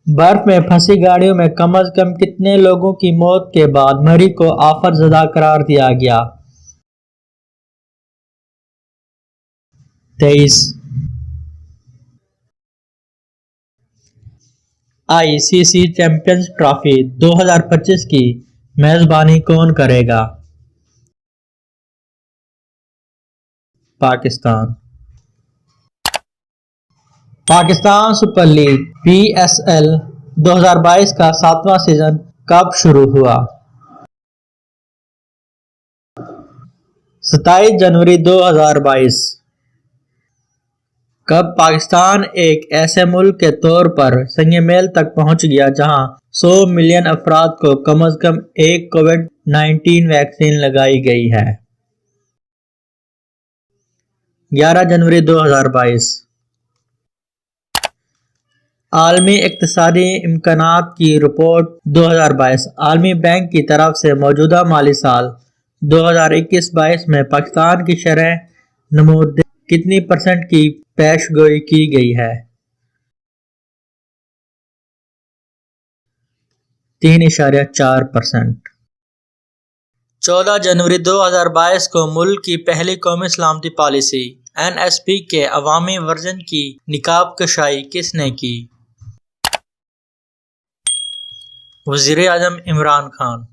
برف میں پھنسی گاڑیوں میں کم از کم کتنے لوگوں کی موت کے بعد مری کو آفت زدہ قرار دیا گیا؟ 23۔ آئی سی سی چیمپئنز ٹرافی 2025 کی میزبانی کون کرے گا؟ Pakistan. Pakistan super league P S L 2022 کا 7واں سیزن کب شروع ہوا؟ 27 جنوری 2022۔ کب پاکستان ایک ایسے ملک کے طور پر سنگ میل تک پہنچ گیا جہاں 100 ملین افراد کو کم از کم ایک کووڈ-19 ویکسین لگائی گئی ہے؟ 11 جنوری 2022۔ عالمی اقتصادی امکانات کی رپورٹ 2022 عالمی بینک کی طرف سے موجودہ مالی سال 2021-22 میں پاکستان کی شرح نمود کتنی % کی پیش گوئی کی گئی ہے؟ 3.4%۔ 14 جنوری 2022 کو ملک کی پہلی قومی سلامتی پالیسی NSP کے عوامی ورژن کی نقاب کشائی کس نے کی؟ وزیر اعظم عمران خان۔